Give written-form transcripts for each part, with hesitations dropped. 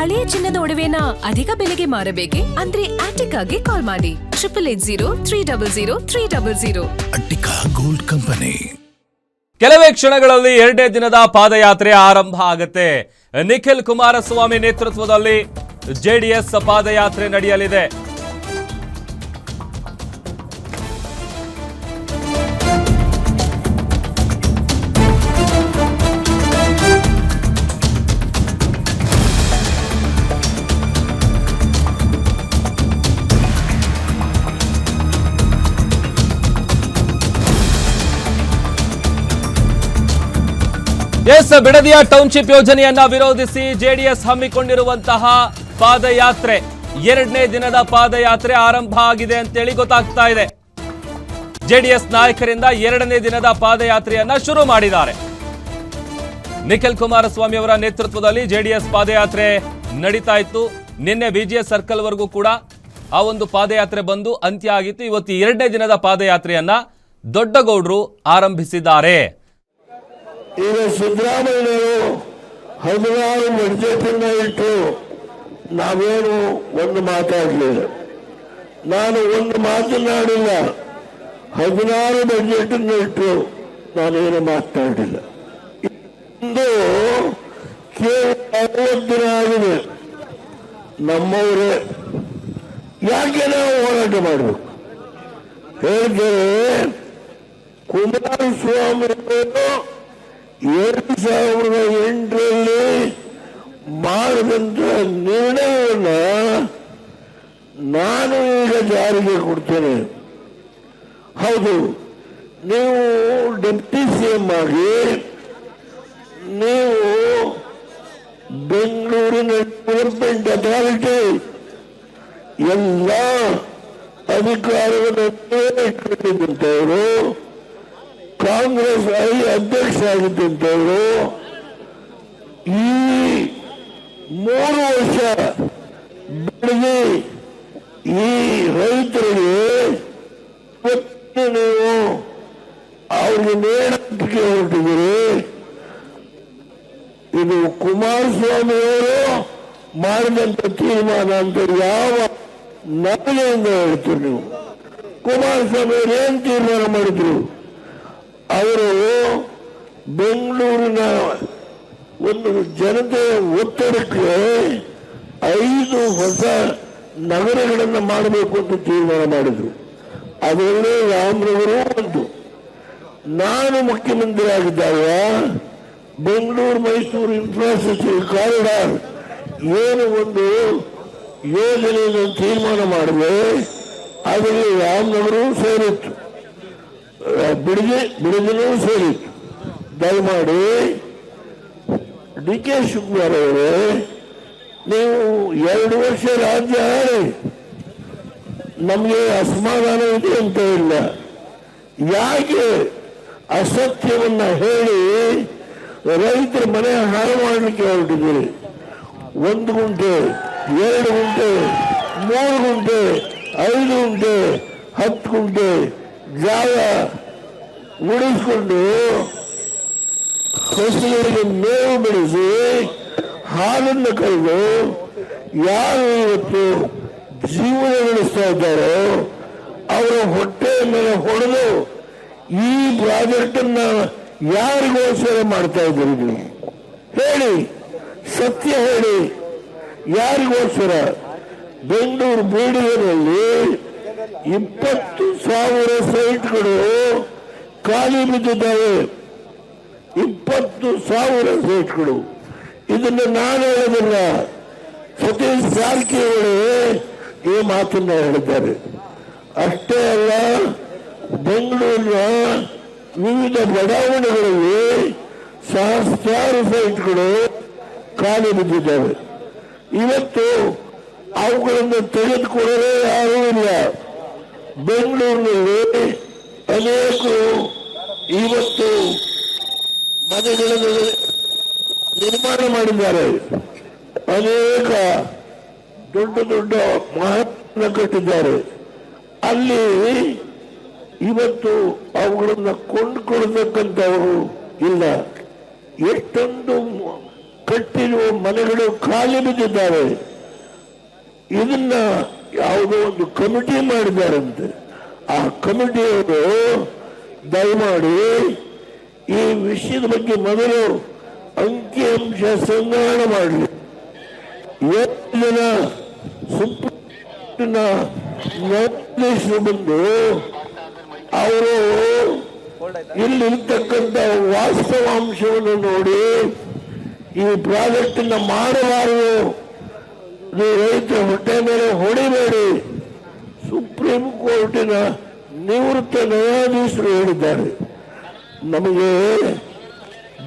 ಹಳೆಯ ಚಿನ್ನದ ಒಡವೆನ ಅಧಿಕ ಬೆಲೆಗೆ ಮಾರಬೇಕೆ? ಅಂದ್ರೆ ಆಟಿಕಾಗೆ ಕಾಲ್ ಮಾಡಿ 8880300300. Attica gold company. ಕೆಲವೇ ಕ್ಷಣಗಳಲ್ಲಿ 2ನೇ ದಿನದ ಪಾದಯಾತ್ರೆ ಆರಂಭ ಆಗುತ್ತೆ. ನಿಖಿಲ್ ಕುಮಾರಸ್ವಾಮಿ ನೇತೃತ್ವದಲ್ಲಿ ಜೆಡಿಎಸ್ ಪಾದಯಾತ್ರೆ ನಡೆಯಲಿದೆ. ಬಿಡದಿಯ ಟೌನ್ಶಿಪ್ ಯೋಜನೆಯನ್ನ ವಿರೋಧಿಸಿ ಜೆಡಿಎಸ್ ಹಮ್ಮಿಕೊಂಡಿರುವಂತಹ ಪಾದಯಾತ್ರೆ 2ನೇ ದಿನದ ಪಾದಯಾತ್ರೆ ಆರಂಭ ಆಗಿದೆ ಅಂತೇಳಿ ಗೊತ್ತಾಗ್ತಾ ಇದೆ. ಜೆಡಿಎಸ್ ನಾಯಕರಿಂದ 2ನೇ ದಿನದ ಪಾದಯಾತ್ರೆಯನ್ನ ಶುರು ಮಾಡಿದ್ದಾರೆ. ನಿಖಿಲ್ ಕುಮಾರಸ್ವಾಮಿ ಅವರ ನೇತೃತ್ವದಲ್ಲಿ ಜೆಡಿಎಸ್ ಪಾದಯಾತ್ರೆ ನಡೀತಾ ಇತ್ತು. ನಿನ್ನೆ ವಿಜಿಎಸ್ ಸರ್ಕಲ್ ವರೆಗೂ ಕೂಡ ಆ ಒಂದು ಪಾದಯಾತ್ರೆ ಬಂದು ಅಂತ್ಯ ಆಗಿತ್ತು. ಇವತ್ತು 2ನೇ ದಿನದ ಪಾದಯಾತ್ರೆಯನ್ನ ದೊಡ್ಡಗೌಡರು ಆರಂಭಿಸಿದ್ದಾರೆ. ಈಗ ಸಿದ್ದರಾಮಯ್ಯವರು 16 ಬಡ್ಜೆಟ್ ಅನ್ನ ಇಟ್ಟು ನಾವೇನು ಒಂದು ಮಾತಾಡಲಿಲ್ಲ. ನಾನು ಒಂದು ಮಾತನಾಡಿಲ್ಲ. 16 ಬಡ್ಜೆಟ್ ಅನ್ನು ಇಟ್ಟು ನಾನೇನು ಮಾತನಾಡಿಲ್ಲ. ಇಂದು ಕೇವಲ 60 ದಿನ ಆಗಿದೆ. ನಮ್ಮವರೇ ಯಾಕೆ ನಾವು ಹೋರಾಟ ಮಾಡಬೇಕು ಹೇಳ್ತಾರೆ. ಕುಮಾರಸ್ವಾಮಿ ಅವರು 2008ರಲ್ಲಿ ಮಾಡಿದಂತ ನಿರ್ಣಯವನ್ನ ನಾನು ಈಗ ಜಾರಿಗೆ ಕೊಡ್ತೇನೆ. ಹೌದು, ನೀವು ಡೆಪ್ಟಿ ಸಿಎಂ ಆಗಿ ನೀವು ಬೆಂಗಳೂರಿನ ಡೆವಲಪ್ಮೆಂಟ್ ಅಥಾರಿಟಿ ಎಲ್ಲ ಅಧಿಕಾರವನ್ನು ಇಟ್ಕೊಂಡಿದ್ದಂಥವರು, ಕಾಂಗ್ರೆಸ್ ಅಧ್ಯಕ್ಷ ಆಗಿದ್ದಂಥವರು ಈ 3 ವರ್ಷ ಬೆಳೆದಿ ಈ ರೈತರಿಗೆ ನೀವು ಅವ್ರಿಗೆ ನೇಣಕ್ಕೆ ಹೊರಟಿದ್ದೀರಿ. ಇದು ಕುಮಾರಸ್ವಾಮಿ ಅವರು ಮಾಡಿದಂತ ತೀರ್ಮಾನ ಅಂತ ಯಾವ ನಗಲಿಂದ ಹೇಳ್ತೀರಿ ನೀವು? ಕುಮಾರಸ್ವಾಮಿ ಅವರು ಏನ್ ತೀರ್ಮಾನ ಮಾಡಿದ್ರು? ಅವರು ಬೆಂಗಳೂರಿನ ಒಂದು ಜನತೆಯ ಒತ್ತಡಕ್ಕೆ 5 ಹೊಸ ನಗರಗಳನ್ನು ಮಾಡಬೇಕು ಅಂತ ತೀರ್ಮಾನ ಮಾಡಿದ್ರು. ಅದರಲ್ಲೇ ರಾಮನಗರ ಒಂದು. ನಾನು ಮುಖ್ಯಮಂತ್ರಿ ಆಗಿದ್ದಾಗ ಬೆಂಗಳೂರು ಮೈಸೂರು ಇನ್ಫ್ರಾಸ್ಟ್ರಕ್ಚರ್ ಕಾರಿಡಾರ್ ಏನು ಒಂದು ಯೋಜನೆಯನ್ನು ತೀರ್ಮಾನ ಮಾಡಿದ್ರೆ ಅದರಲ್ಲಿ ರಾಮನಗರವೂ ಸೇರಿತ್ತು, ಬಿಡದಿನೂ ಸೇರಿತ್ತು. ದಯಮಾಡಿ ಡಿ.ಕೆ. ಶಿವಕುಮಾರ್ ಅವರೇ, ನೀವು 2 ವರ್ಷ ರಾಜ್ಯ ಆಳಿ ನಮಗೆ ಅಸಮಾಧಾನ ಇದೆ ಅಂತ ಇಲ್ಲ. ಯಾಕೆ ಅಸತ್ಯವನ್ನ ಹೇಳಿ ರೈತರ ಮನೆ ಹಾಳು ಮಾಡಲಿಕ್ಕೆ ಹೊರಟಿದ್ದೀರಿ? 1 ಗುಂಟೆ, 2 ಗುಂಟೆ, 3 ಗುಂಟೆ, 5 ಗುಂಟೆ, 10 ಗುಂಟೆ ಜಾಗ ಉಳಿಸ್ಕೊಂಡು ಹಸುಗಳಿಗೆ ಮೇವು ಬೆಳೆಸಿ ಹಾಲನ್ನು ಕರೆದು ಯಾರು ಇವತ್ತು ಜೀವನ ನಡೆಸ್ತಾ ಇದ್ದಾರೋ ಅವರ ಹೊಟ್ಟೆಯ ಮೇಲೆ ಹೊಡೆದು ಈ ಪ್ರಾಜೆಕ್ಟ್ ಅನ್ನ ಯಾರಿಗೋಸ್ಕರ ಮಾಡ್ತಾ ಇದ್ದೀರಿ ನೀವು? ಹೇಳಿ, ಸತ್ಯ ಹೇಳಿ, ಯಾರಿಗೋಸ್ಕರ? ಬೆಂಗಳೂರು ಬೀಡಿಗೆನಲ್ಲಿ 20,000 ಸೈಟ್ಗಳು ಖಾಲಿ ಬಿದ್ದಿದ್ದಾವೆ. 20,000 ಸೈಟ್ಗಳು. ಇದನ್ನು ನಾನು ಹೇಳೋದಿಲ್ಲ, ಸತೀಶ್ ಜಾರಕಿಹೊಳಿ ಈ ಮಾತನ್ನ ಹೇಳಿದ್ದಾರೆ. ಅಷ್ಟೇ ಅಲ್ಲ, ಬೆಂಗಳೂರಿನ ವಿವಿಧ ಬಡಾವಣೆಗಳಲ್ಲಿ ಸಹಸ್ರಾರು ಸೈಟ್ಗಳು ಖಾಲಿ ಬಿದ್ದಿದ್ದಾವೆ. ಇವತ್ತು ಅವುಗಳನ್ನು ತೆಗೆದುಕೊಳ್ಳಲು ಯಾರೂ ಇಲ್ಲ. ಬೆಂಗಳೂರಿನಲ್ಲಿ ಅನೇಕರು ಇವತ್ತು ಮನೆಗಳನ್ನು ನಿರ್ಮಾಣ ಮಾಡಿದ್ದಾರೆ. ಅನೇಕ ದೊಡ್ಡ ದೊಡ್ಡ ಮಹತ್ವ ಕಟ್ಟಿದ್ದಾರೆ. ಅಲ್ಲಿ ಇವತ್ತು ಅವುಗಳನ್ನು ಕೊಂಡುಕೊಳ್ಳತಕ್ಕಂಥವರು ಇಲ್ಲ. ಎಷ್ಟೊಂದು ಕಟ್ಟಿರುವ ಮನೆಗಳು ಖಾಲಿ ಬಿದ್ದಿದ್ದಾವೆ. ಇದನ್ನ ಯಾವುದೋ ಒಂದು ಕಮಿಟಿ ಮಾಡಿದ್ದಾರಂತೆ. ಆ ಕಮಿಟಿಯವರು ದಯಮಾಡಿ ಈ ವಿಷಯದ ಬಗ್ಗೆ ಮೊದಲು ಅಂಕಿಅಂಶ ಸಂಗ್ರಹಣ ಮಾಡಲಿ. 7 ಜನ ಸುಪ್ರೀಂ ನ್ಯಾಯಾಧೀಶರು ಬಂದು ಅವರು ಇಲ್ಲಿರ್ತಕ್ಕಂಥ ವಾಸ್ತವಾಂಶವನ್ನು ನೋಡಿ ಈ ಪ್ರಾಜೆಕ್ಟ್ ಮಾಡಬಾರದು, ರೈತರ ಹೊಟ್ಟೆ ಮೇಲೆ ಹೊಡಿಬೇಡಿ, ಸುಪ್ರೀಂ ಕೋರ್ಟಿನ ನಿವೃತ್ತ ನ್ಯಾಯಾಧೀಶರು ಹೇಳಿದ್ದಾರೆ. ನಮಗೆ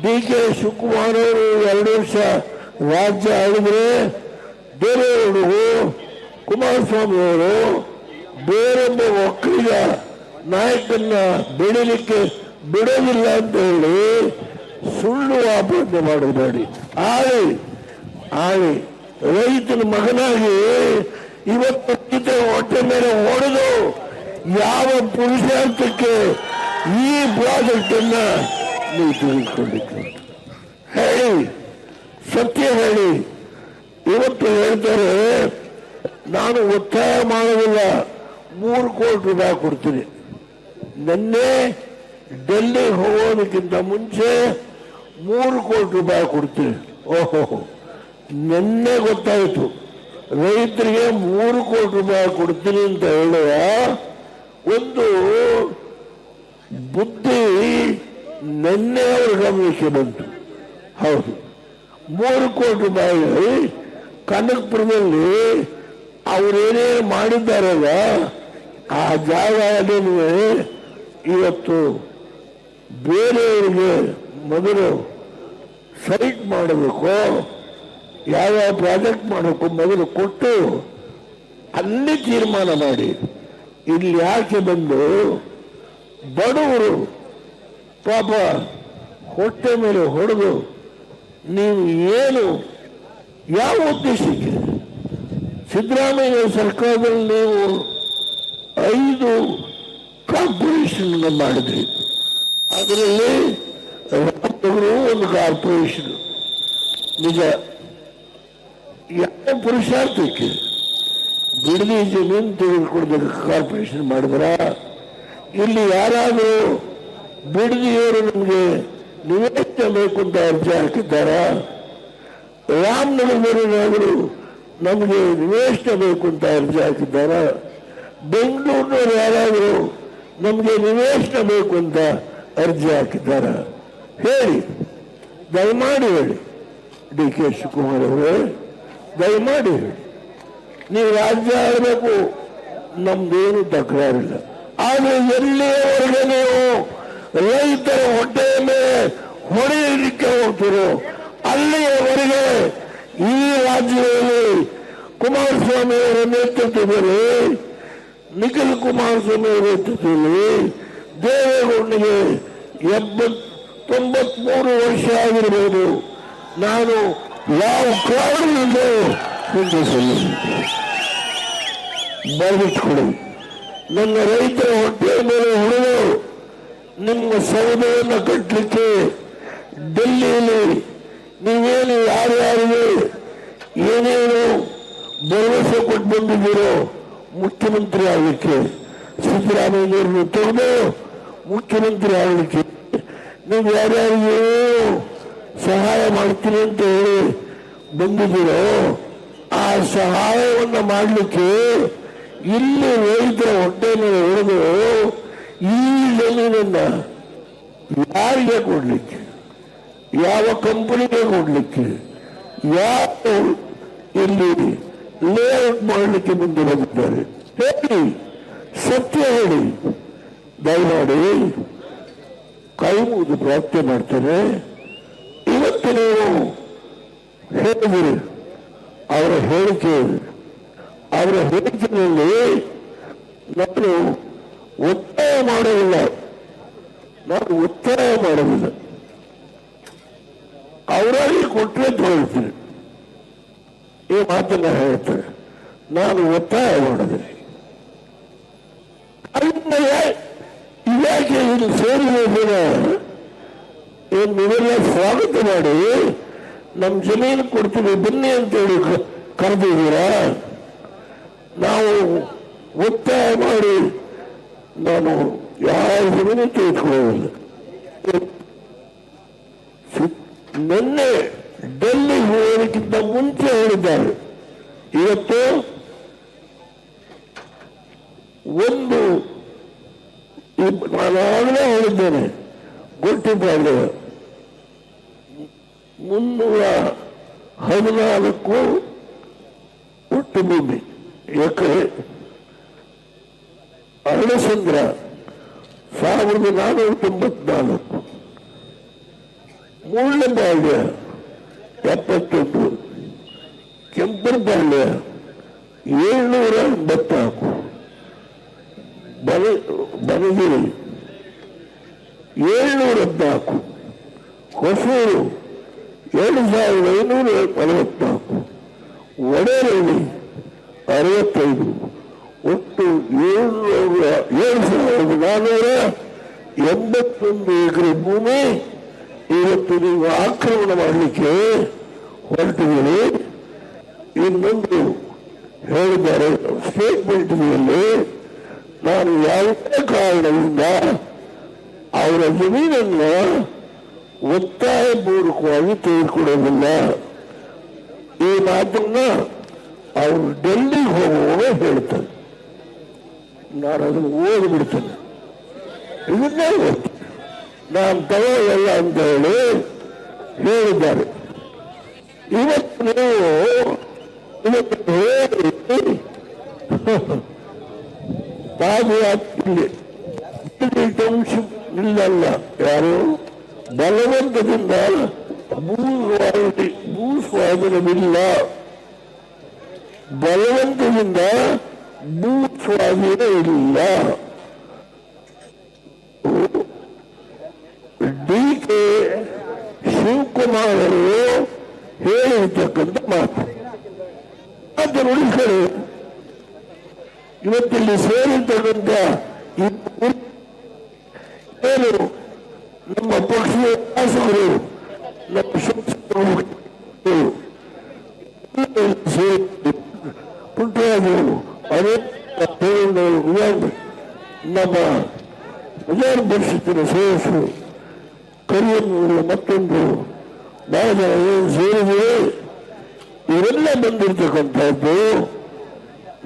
ಡಿ.ಕೆ. ಶಿವಕುಮಾರ್ ಅವರು 2 ವರ್ಷ ರಾಜ್ಯ ಆಳಿದ್ರೆ ದೇವೇಗೌಡರು ಕುಮಾರಸ್ವಾಮಿ ಅವರು ಬೇರೊಬ್ಬ ಒಕ್ಕಲಿಗ ನಾಯಕನ್ನ ಬೆಳೀಲಿಕ್ಕೆ ಬಿಡೋದಿಲ್ಲ ಅಂತ ಹೇಳಿ ಸುಳ್ಳು ಆಪಾದನೆ ಮಾಡಬೇಡಿ. ಆಳಿ ರೈತನ ಮಗನಾಗಿ ಇವತ್ತು ರೈತರ ಹೊಟ್ಟೆ ಮೇಲೆ ಹೊಡೆದು ಯಾವ ಪುರುಷಾರ್ಥಕ್ಕೆ ಈ ಪ್ರಾಜೆಕ್ಟ್ ಅನ್ನ ನೀವು ತಿಳಿದುಕೊಂಡಿದ್ದೀರಿ? ಹೇಳಿ, ಸತ್ಯ ಹೇಳಿ. ಇವತ್ತು ಹೇಳ್ತಾರೆ ನಾನು ಒತ್ತಾಯ ಮಾಡೋದಿಲ್ಲ, 3 ಕೋಟಿ ರೂಪಾಯಿ ಕೊಡ್ತೀನಿ. ನಿನ್ನೆ ಡೆಲ್ಲಿ ಹೋಗೋದಕ್ಕಿಂತ ಮುಂಚೆ 3 ಕೋಟಿ ರೂಪಾಯಿ ಕೊಡ್ತೀನಿ. ಓಹೋ, ನಿನ್ನೆ ಗೊತ್ತಾಯಿತು ರೈತರಿಗೆ 3 ಕೋಟಿ ರೂಪಾಯಿ ಕೊಡ್ತೀನಿ ಅಂತ ಹೇಳುವ ಒಂದು ಬುದ್ಧಿ ನಿನ್ನೆ ಅವರ ಗಮನಕ್ಕೆ ಬಂತು. ಹೌದು, 3 ಕೋಟಿ ರೂಪಾಯಿ ಕನಕಪುರದಲ್ಲಿ ಅವರೇನೇನು ಮಾಡಿದ್ದಾರಲ್ಲ ಆ ಜಾಗ ಇವತ್ತು ಬೇರೆಯವರಿಗೆ ಮೊದಲು ಸೈಟ್ ಮಾಡಬೇಕು, ಯಾವ ಪ್ರಾಜೆಕ್ಟ್ ಮಾಡಬೇಕು ಮೊದಲು ಕೊಟ್ಟು ಅಲ್ಲಿ ತೀರ್ಮಾನ ಮಾಡಿ. ಇಲ್ಲಿ ಯಾಕೆ ಬಂದು ಬಡವರು ಪಾಪ ಹೊಟ್ಟೆ ಮೇಲೆ ಹೊಡೆದು ನೀವು ಏನು ಯಾವ ಉದ್ದೇಶಕ್ಕೆ ಸಿದ್ದರಾಮಯ್ಯ ಸರ್ಕಾರದಲ್ಲಿ ನೀವು 5 ಕಾರ್ಪೊರೇಷನ್ ಮಾಡಿದ್ರಿ. ಅದರಲ್ಲಿ ರಾಮನಗರ ಒಂದು ಕಾರ್ಪೊರೇಷನ್. ನಿಜ, ಯಾವ ಪುರುಷಾರ್ಥಕ್ಕೆ ಬಿಡದಿ ಜಮೀನು ತೆಗೆದುಕೊಡ್ಬೇಕು ಕಾರ್ಪೊರೇಷನ್ ಮಾಡಿದ್ರ? ಇಲ್ಲಿ ಯಾರಾದರೂ ಬಿಡದಿಯವರು ನಮಗೆ ನಿವೇಶನ ಬೇಕು ಅಂತ ಅರ್ಜಿ ಹಾಕಿದ್ದಾರ? ರಾಮನಗರದವರೇನಾದರೂ ನಮಗೆ ನಿವೇಶನ ಬೇಕು ಅಂತ ಅರ್ಜಿ ಹಾಕಿದ್ದಾರ? ಬೆಂಗಳೂರಿನವರು ಯಾರಾದರೂ ನಮಗೆ ನಿವೇಶನ ಬೇಕು ಅಂತ ಅರ್ಜಿ ಹಾಕಿದ್ದಾರ? ಹೇಳಿ, ದಯಮಾಡಿ ಹೇಳಿ. ಡಿ.ಕೆ. ಶಿವಕುಮಾರ್ ಅವರೇ, ದಯಮಾಡಿ ಹೇಳಿ. ನೀವು ರಾಜ್ಯ ಆಡಬೇಕು, ನಮ್ದೇನು ತಕರಾರಿಲ್ಲ. ಆದರೆ ಎಲ್ಲಿಯವರೆಗೆ ನೀವು ರೈತರ ಹೊಟ್ಟೆಯ ಮೇಲೆ ಹೊಡೆಯಲಿಕ್ಕೆ ಹೋಗ್ತಿರೋ ಅಲ್ಲಿಯವರೆಗೆ ಈ ರಾಜ್ಯದಲ್ಲಿ ಕುಮಾರಸ್ವಾಮಿ ಅವರ ನೇತೃತ್ವದಲ್ಲಿ, ನಿಖಿಲ್ ಕುಮಾರಸ್ವಾಮಿ ಅವರ ನೇತೃತ್ವದಲ್ಲಿ ದೇವೇಗೌಡನಿಗೆ 93 ವರ್ಷ ಆಗಿರಬಹುದು. ನಾನು ಯಾವ ಕಾರಣದಿಂದ ಬರೆದಿಟ್ಕೊಳ್ಳಿ. ನನ್ನ ರೈತರ ಹೊಟ್ಟೆಯ ಮೇಲೆ ಹೊಡೆದು ನಿಮ್ಮ ಸೌಧವನ್ನು ಕಟ್ಟಲಿಕ್ಕೆ ಡೆಲ್ಲಿಯಲ್ಲಿ ನೀವೇನು ಯಾರ್ಯಾರಿಗೆ ಏನೇನು ಭರವಸೆ ಕೊಟ್ಟು ಬಂದಿದ್ದೀರೋ ಮುಖ್ಯಮಂತ್ರಿ ಆಗಲಿಕ್ಕೆ, ಸಿದ್ದರಾಮಯ್ಯವ್ರನ್ನು ತೆಗೆದು ಮುಖ್ಯಮಂತ್ರಿ ಆಗಲಿಕ್ಕೆ ನೀವು ಯಾರ್ಯಾರಿಗೂ ಸಹಾಯ ಮಾಡ್ತೀನಿ ಅಂತ ಹೇಳಿ ಬಂದಿದ್ದೀರೋ ಆ ಸಹಾಯವನ್ನು ಮಾಡಲಿಕ್ಕೆ ಇಲ್ಲಿ ರೈತರ ಹೊಟ್ಟೆ ಮೇಲೆ ಹೊಡೆದು ಈ ಜಮೀನನ್ನ ಯಾರಿಗೆ ಕೊಡ್ಲಿಕ್ಕೆ, ಯಾವ ಕಂಪನಿಗೆ ಕೊಡ್ಲಿಕ್ಕೆ, ಯಾವ ಇಲ್ಲಿ ಲೇಔಟ್ ಮಾಡಲಿಕ್ಕೆ ಮುಂದೆ ಬಂದಿದ್ದಾರೆ? ಹೇಳಿ, ಸತ್ಯ ಹೇಳಿ. ದಯಮಾಡಿ ಕೈ ಮುಗಿದು ಪ್ರಾರ್ಥನೆ ಮಾಡ್ತೇನೆ. ಇವತ್ತು ನೀವು ಹೇಳಿದಿರಿ ಅವರ ಹೇಳಿಕೆಯಲ್ಲಿ ನಾನು ಒತ್ತಾಯ ಮಾಡೋದಿಲ್ಲ, ಅವರಾಗಿ ಕೊಟ್ಟರೆ ತಗೊಳ್ತೀನಿ. ಈ ಮಾತನ್ನ ಹೇಳ್ತಾರೆ, ನಾನು ಒತ್ತಾಯ ಮಾಡಿದೆ. ಇಲಾಖೆ ಇಲ್ಲಿ ಸೇರಿದ ನೀವೆಲ್ಲ ಸ್ವಾಗತ ಮಾಡಿ ನಮ್ಮ ಜಮೀನು ಕೊಡ್ತೀವಿ ಬನ್ನಿ ಅಂತೇಳಿ ಕರೆದಿದ್ದೀರಾ? ನಾವು ಒತ್ತಾಯ ಮಾಡಿ ನಾನು ಯಾವ ಜಮೀನು ತೆಗೆದುಕೊಳ್ಳೋದಿಲ್ಲ. ನಿನ್ನೆ ಡೆಲ್ಲಿ ಹೋಗೋದಕ್ಕಿಂತ ಮುಂಚೆ ಹೇಳಿದ್ದಾರೆ. ಇವತ್ತು ಒಂದು ನಾನು ಆಗಲೇ ಹೇಳಿದ್ದೇನೆ, ಗೊತ್ತಿದ್ದಾರೆ 314 ಒಟ್ಟು ಭೂಮಿ ಎಕರೆ, ಅರಳಸಂದ್ರ 1494, ಮೂಳಬಾಳ್ಯ 71, ಕೆಂಪರಬಾಳ್ಯ 784, ಬನಗಿರಿ 714, ಹೊಸೂರು 2544, ವಡೇರಳ್ಳಿ 65, ಒಟ್ಟು 7,481 ಎಕರೆ ಭೂಮಿ ಇವತ್ತು ನೀವು ಆಕ್ರಮಣ ಮಾಡಲಿಕ್ಕೆ ಹೊರಟಿದ್ದೀರಿ. ಇನ್ನೊಂದು ಹೇಳಿದ್ದಾರೆ ಸ್ಟೇಟ್ಮೆಂಟ್ನಲ್ಲಿ, ನಾನು ಯಾವುದೇ ಕಾರಣದಿಂದ ಅವರ ಜಮೀನನ್ನು ಒತ್ತಾಯಪೂರ್ವಕವಾಗಿ ತೆಗೆದುಕೊಡೋದಿಲ್ಲ. ಈ ಮಾತನ್ನ ಅವರು ಡೆಲ್ಲಿಗೆ ಹೋಗುವಾಗ ಹೇಳ್ತಾರೆ. ನಾನು ಅದನ್ನು ಓದಿಬಿಡ್ತೇನೆ, ಇದನ್ನೇ ಓದ್ತೇನೆ, ನಾನು ತಗೊಳ್ಳಲ್ಲ ಅಂತ ಹೇಳಿ ಹೇಳಿದ್ದಾರೆ. ಇವತ್ತು ನೀವು ಪಾದಯಾತ್ರೆ ಇಲ್ಲಲ್ಲ, ಯಾರು ಬಲವಂತದಿಂದ ಭೂ ಸ್ವಾಧೀನವಿಲ್ಲ, ಬಲವಂತದಿಂದ ಭೂ ಸ್ವಾಧೀನ ಇಲ್ಲ. DK ಶಿವಕುಮಾರ್ ಅವರು ಹೇಳಿರ್ತಕ್ಕಂಥ ಮಾತು ಅದನ್ನು ಉಳಿಸ್ಕೊಳ್ಳಿ. ಇವತ್ತಿಲ್ಲಿ ಸೇರಿರ್ತಕ್ಕಂಥ ಏನು ನಮ್ಮ ಪಕ್ಷದ ಶಾಸಕರು, ನಮ್ಮ ಶಾಸಕರು ಪುಟ್ಟರಾಜರು, ನಮ್ಮ ವಿಧಾನ ಪರಿಷತ್ತಿನ ಸದಸ್ಯರು, ಕರಿಯನ್ನೂರು, ಮತ್ತೊಂದು ಬಹಳ ಜನ ಏನು ಸೇರಿದೆ, ಇವರೆಲ್ಲ ಬಂದಿರ್ತಕ್ಕಂಥದ್ದು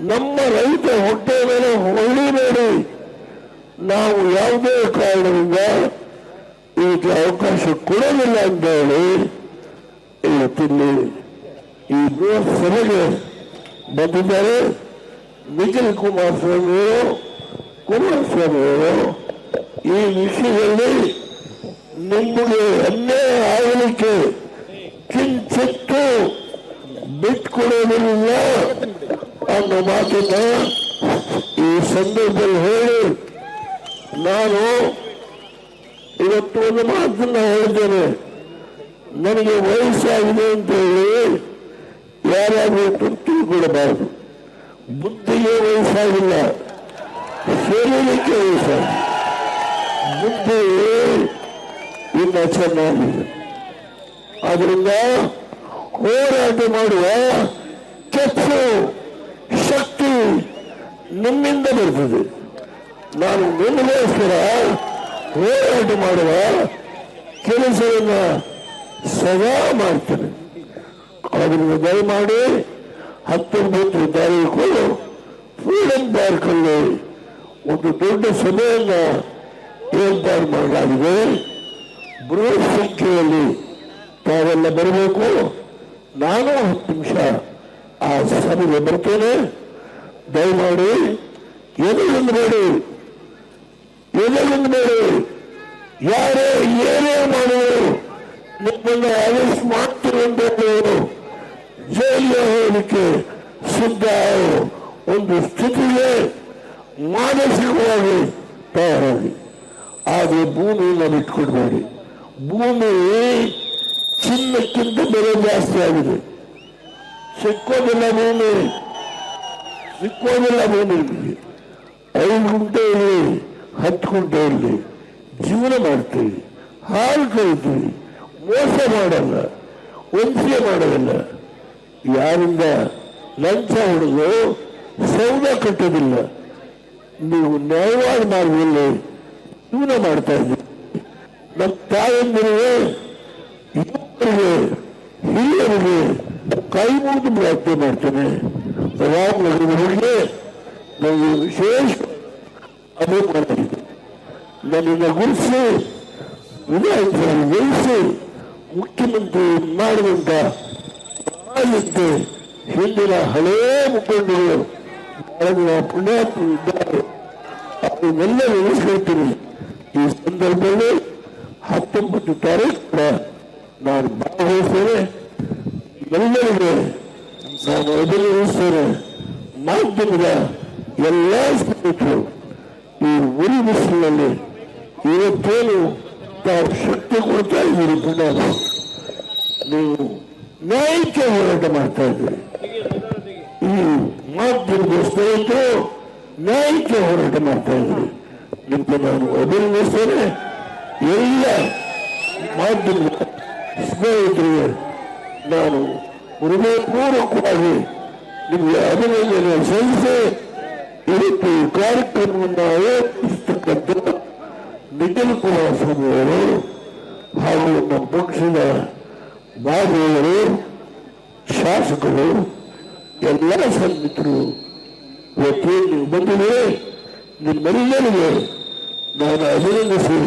ನಮ್ಮ ರೈತ ಹೊಟ್ಟೆ ಮೇಲೆ ಹೊಳಿಬೇಡಿ. ನಾವು ಯಾವುದೇ ಕಾರಣದಿಂದ ಇದಕ್ಕೆ ಅವಕಾಶ ಕೊಡೋದಿಲ್ಲ ಅಂತ ಹೇಳಿ ಇವತ್ತಿಲ್ಲಿ ಈ ಬೃಹತ್ ಸಭೆಗೆ ಬಂದಿದ್ದಾರೆ. ನಿಖಿಲ್ ಕುಮಾರಸ್ವಾಮಿಯವರು ಈ ವಿಷಯದಲ್ಲಿ ನಿಮಗೆ ಅನ್ಯಾಯ ಆಗಲಿಕ್ಕೆ ಕಿಂಚಿತ್ತು ಬಿಟ್ಕೊಡೋದಿಲ್ಲ ಅನ್ನೋ ಮಾತನ್ನ ಈ ಸಂದರ್ಭದಲ್ಲಿ ಹೇಳಿ, ನಾನು ಇವತ್ತು ಒಂದು ಮಾತನ್ನ ಹೇಳ್ತೇನೆ. ನನಗೆ ವಯಸ್ಸಾಗಿದೆ ಅಂತ ಹೇಳಿ ಯಾರಾದರೂ ತಿಳ್ಕೊಡಬಾರದು. ಬುದ್ಧಿಗೆ ವಯಸ್ಸಾಗಿಲ್ಲ, ಶರೀರಕ್ಕೆ ವಯಸ್ಸಾಗಿದೆ, ಬುದ್ಧಿ ಇನ್ನ ಚೆನ್ನಾಗಿದೆ. ಆದ್ರಿಂದ ಹೋರಾಟ ಮಾಡುವ ಕೆಚ್ಚು ಶಕ್ತಿ ನಿಮ್ಮಿಂದ ಬರ್ತದೆ. ನಾನು ನಿಮಗೋಸ್ಕರ ಹೋರಾಟ ಮಾಡುವ ಕೆಲಸವನ್ನ ಸದಾ ಮಾಡ್ತೇನೆ. ಅದರಿಂದ ದಯಮಾಡಿ 19 ತಾರೀಕು ಫ್ರೀಡಂ ಪಾರ್ಕಲ್ಲಿ ಒಂದು ದೊಡ್ಡ ಸಭೆಯನ್ನ ಏರ್ಪಾಡು ಮಾಡಲಾಗಿದೆ. ಬೃಹತ್ ಸಂಖ್ಯೆಯಲ್ಲಿ ತಾವೆಲ್ಲ ಬರಬೇಕು. ನಾನು 10 ನಿಮಿಷ ಆ ಸಭೆಗೆ ಬರ್ತೇನೆ. ದಯಮಾಡಿ ಎದೆಗೆಂದಬೇಡಿ, ಯಾರೇ ಏನೇ ಮಾಡುವರು ನಿಮ್ಮನ್ನು ಅರೆಸ್ಟ್ ಮಾಡ್ತಿರುವಂತವರು ಜೈಲಿಗೆ ಹೋಗಲಿಕ್ಕೆ ಸಿದ್ಧ ಒಂದು ಸ್ಥಿತಿಗೆ ಮಾನಸಿಕವಾಗಿ ತಯಾರಾಗಿ. ಆದರೆ ಭೂಮಿಯನ್ನು ಬಿಟ್ಕೊಡ್ಬೇಡಿ. ಭೂಮಿ ಚಿನ್ನಕ್ಕಿಂತ ಬೆಲೆ ಜಾಸ್ತಿ ಆಗಿದೆ. ಸಿಕ್ಕೋದಿಲ್ಲ ಭೂಮಿ. 5 ಗುಂಟೆ ಇರಲಿ, 10 ಗುಂಟೆ ಇರಲಿ, ಜೀವನ ಮಾಡ್ತೀವಿ, ಹಾಲು ಕರಿತೀವಿ, ಮೋಸ ಮಾಡಲ್ಲ. ವಂಚನೆ ಮಾಡೋದಿಲ್ಲ, ಯಾರಿಂದ ಲಂಚ ಹೊಡೆದು ಸೌದೆ ಕಟ್ಟೋದಿಲ್ಲ. ನೀವು ನ್ಯಾಯವಾದ ಮಾರ್ಗದಲ್ಲಿ ಜೀವನ ಮಾಡ್ತಾ ಇದ್ದೀರಿ. ನಮ್ಮ ತಾಯಂದಿರಿಗೆ, ಯುವಕರಿಗೆ, ಹಿರಿಯರಿಗೆ ಕೈ ಮುಗಿದು ಪ್ರಾರ್ಥನೆ ಮಾಡ್ತೇನೆ. ರಾಮನಗರವರಿಗೆ ನನಗೆ ವಿಶೇಷ ಅಭಿಮಾನ ಇದೆ. ನನ್ನನ್ನು ಗುರುಸಿ ವಿಧಾನಸಭೆ ಗೆಲ್ಲಿಸಿ ಮುಖ್ಯಮಂತ್ರಿ ಮಾಡುವಂತ ಹಿಂದಿನ ಹಳೇ ಮುಖಂಡರು ಬಹಳ ಪುಣ್ಯಾತ್ಮರು ಇದ್ದಾರೆ. ಅವನ್ನೆಲ್ಲ ನೆನೆಸ್ಕೊಳ್ತೀನಿ. ಈ ಸಂದರ್ಭದಲ್ಲಿ 19 ತಾರೀಕು ನಾನು ಭಾಗವಹಿಸ್ತೇನೆ. ಎಲ್ಲರಿಗೆ ನಾನು ಅಭಿನಂದಿಸ್ತೇನೆ. ಮಾಧ್ಯಮದ ಎಲ್ಲ ಸ್ನೇಹಿತರು ಈ ಉರಿ ಬಿಸಿಲಿನಲ್ಲಿ ಇವತ್ತೇನು ತಾವು ಶಕ್ತಿ ಕೊಡ್ತಾ ಇದ್ದೀರಿ, ಪುಣ್ಯ ನೀವು ನ್ಯಾಯಕ್ಕೆ ಹೋರಾಟ ಮಾಡ್ತಾ ಇದ್ದೀರಿ. ಈ ಮಾಧ್ಯಮದ ಸ್ನೇಹಿತರು ನ್ಯಾಯಕ್ಕೆ ಹೋರಾಟ ಮಾಡ್ತಾ ಇದ್ದೀರಿ. ನಿಮಗೆ ನಾನು ಅಭಿನಂದಿಸ್ತೇನೆ. ಎಲ್ಲ ಮಾಧ್ಯಮದ ಸ್ನೇಹಿತರಿಗೆ ನಾನು ಹೃದಯಪೂರ್ವಕವಾಗಿ ನಿಮಗೆ ಅಭಿನಂದನೆ ಸಲ್ಲಿಸಿ ಇವತ್ತು ಈ ಕಾರ್ಯಕ್ರಮವನ್ನು ಆಯೋಜಿಸತಕ್ಕಂಥ ನಿಖಿಲ್ ಕುಮಾರಸ್ವಾಮಿ ಅವರು ಹಾಗೂ ನಮ್ಮ ಪಕ್ಷದ ಬಾಬುವರು, ಶಾಸಕರು, ಎಲ್ಲ ಸನ್ನಿಹಿತರು ಇವತ್ತೇನು ನೀವು ಬಂದಿದೆ, ನಿಮ್ಮೆಲ್ಲರಿಗೆ ನಾನು ಅಭಿನಂದಿಸಿ